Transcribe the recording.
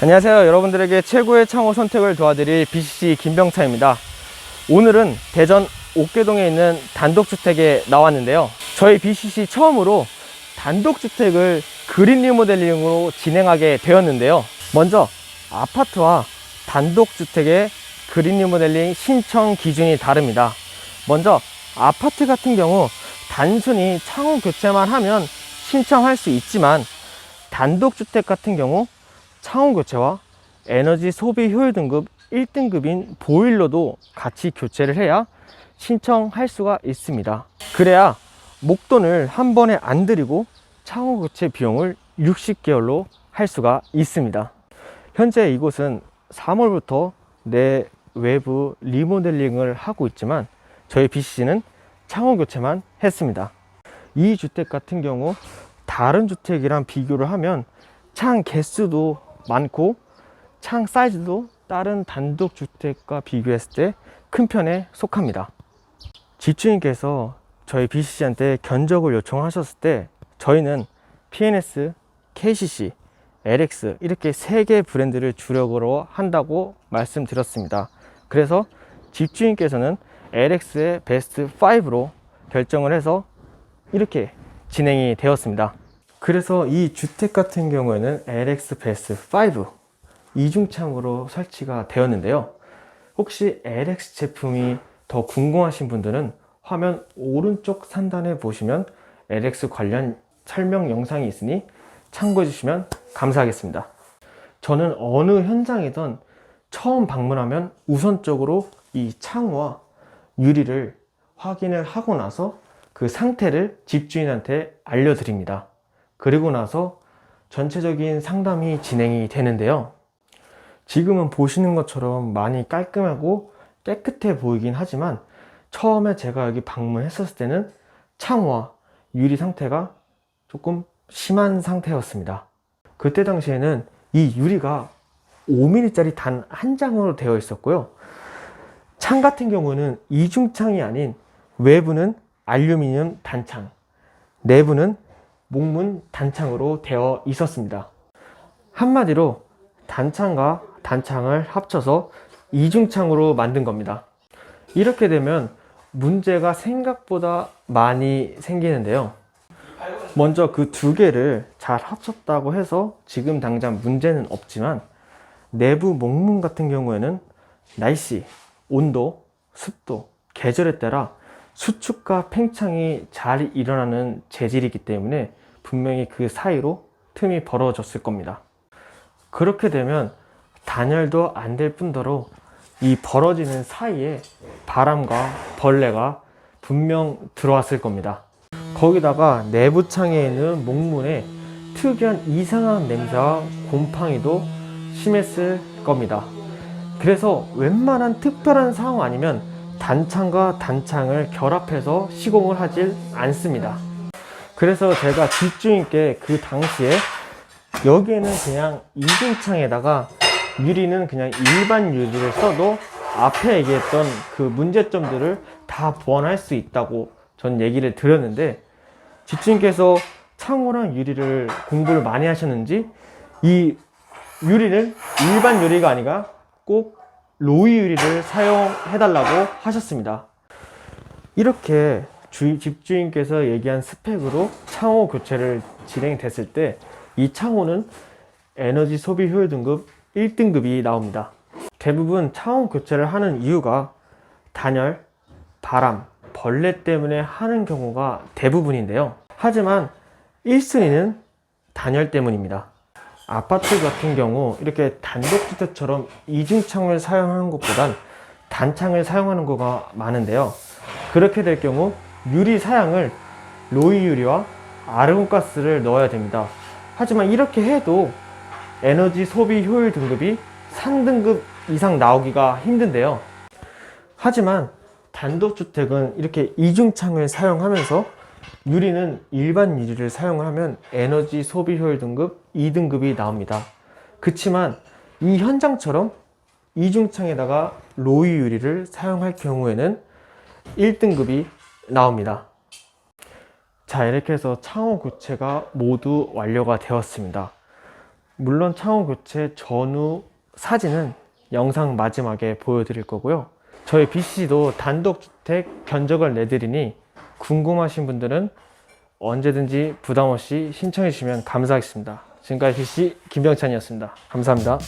안녕하세요. 여러분들에게 최고의 창호 선택을 도와드릴 BCC 김병차입니다. 오늘은 대전 옥계동에 있는 단독주택에 나왔는데요. 저희 BCC 처음으로 단독주택을 그린 리모델링으로 진행하게 되었는데요. 먼저 아파트와 단독주택의 그린 리모델링 신청 기준이 다릅니다. 먼저 아파트 같은 경우 단순히 창호 교체만 하면 신청할 수 있지만, 단독주택 같은 경우 창호 교체와 에너지 소비 효율 등급 1등급인 보일러도 같이 교체를 해야 신청할 수가 있습니다. 그래야 목돈을 한 번에 안 들이고 창호 교체 비용을 60개월로 할 수가 있습니다. 현재 이곳은 3월부터 내외부 리모델링을 하고 있지만 저희 BCC는 창호 교체만 했습니다. 이 주택 같은 경우 다른 주택이랑 비교를 하면 창 개수도 많고 창 사이즈도 다른 단독주택과 비교했을 때 큰 편에 속합니다. 집주인께서 저희 BCC한테 견적을 요청하셨을 때 저희는 PNS, KCC, LX 이렇게 3개 브랜드를 주력으로 한다고 말씀드렸습니다. 그래서 집주인께서는 LX의 베스트 5로 결정을 해서 이렇게 진행이 되었습니다. 그래서 이 주택 같은 경우에는 LX 베스트 5 이중창으로 설치가 되었는데요. 혹시 LX 제품이 더 궁금하신 분들은 화면 오른쪽 상단에 보시면 LX 관련 설명 영상이 있으니 참고해 주시면 감사하겠습니다. 저는 어느 현장이든 처음 방문하면 우선적으로 이 창호와 유리를 확인을 하고 나서 그 상태를 집주인한테 알려드립니다. 그리고 나서 전체적인 상담이 진행이 되는데요. 지금은 보시는 것처럼 많이 깔끔하고 깨끗해 보이긴 하지만 처음에 제가 여기 방문했었을 때는 창호와 유리 상태가 조금 심한 상태였습니다. 그때 당시에는 이 유리가 5mm짜리 단 한 장으로 되어 있었고요. 창 같은 경우는 이중창이 아닌 외부는 알루미늄 단창, 내부는 목문 단창으로 되어 있었습니다. 한마디로 단창과 단창을 합쳐서 이중창으로 만든 겁니다. 이렇게 되면 문제가 생각보다 많이 생기는데요. 먼저 그 두 개를 잘 합쳤다고 해서 지금 당장 문제는 없지만, 내부 목문 같은 경우에는 날씨, 온도, 습도, 계절에 따라 수축과 팽창이 잘 일어나는 재질이기 때문에 분명히 그 사이로 틈이 벌어졌을 겁니다. 그렇게 되면 단열도 안 될 뿐더러 이 벌어지는 사이에 바람과 벌레가 분명 들어왔을 겁니다. 거기다가 내부 창에 있는 목문에 특이한 이상한 냄새와 곰팡이도 심했을 겁니다. 그래서 웬만한 특별한 상황 아니면 단창과 단창을 결합해서 시공을 하질 않습니다. 그래서 제가 집주인께 그 당시에 여기에는 그냥 이중창에다가 유리는 그냥 일반 유리를 써도 앞에 얘기했던 그 문제점들을 다 보완할 수 있다고 전 얘기를 드렸는데, 집주인께서 창호랑 유리를 공부를 많이 하셨는지 이 유리는 일반 유리가 아니라 꼭 로이 유리를 사용해달라고 하셨습니다. 이렇게 집주인께서 얘기한 스펙으로 창호 교체를 진행됐을 때 이 창호는 에너지 소비 효율 등급 1등급이 나옵니다. 대부분 창호 교체를 하는 이유가 단열, 바람, 벌레 때문에 하는 경우가 대부분인데요. 하지만 1순위는 단열 때문입니다. 아파트 같은 경우 이렇게 단독주택처럼 이중창을 사용하는 것보단 단창을 사용하는 경우가 많은데요. 그렇게 될 경우 유리 사양을 로이 유리와 아르곤가스를 넣어야 됩니다. 하지만 이렇게 해도 에너지 소비 효율 등급이 3등급 이상 나오기가 힘든데요. 하지만 단독주택은 이렇게 이중창을 사용하면서 유리는 일반 유리를 사용하면 에너지 소비 효율 등급 2등급이 나옵니다. 그치만 이 현장처럼 이중창에다가 로이 유리를 사용할 경우에는 1등급이 나옵니다. 자, 이렇게 해서 창호 교체가 모두 완료가 되었습니다. 물론 창호 교체 전후 사진은 영상 마지막에 보여드릴 거고요. 저희 BCC도 단독주택 견적을 내드리니 궁금하신 분들은 언제든지 부담 없이 신청해 주시면 감사하겠습니다. 지금까지 BCC 김병찬이었습니다. 감사합니다.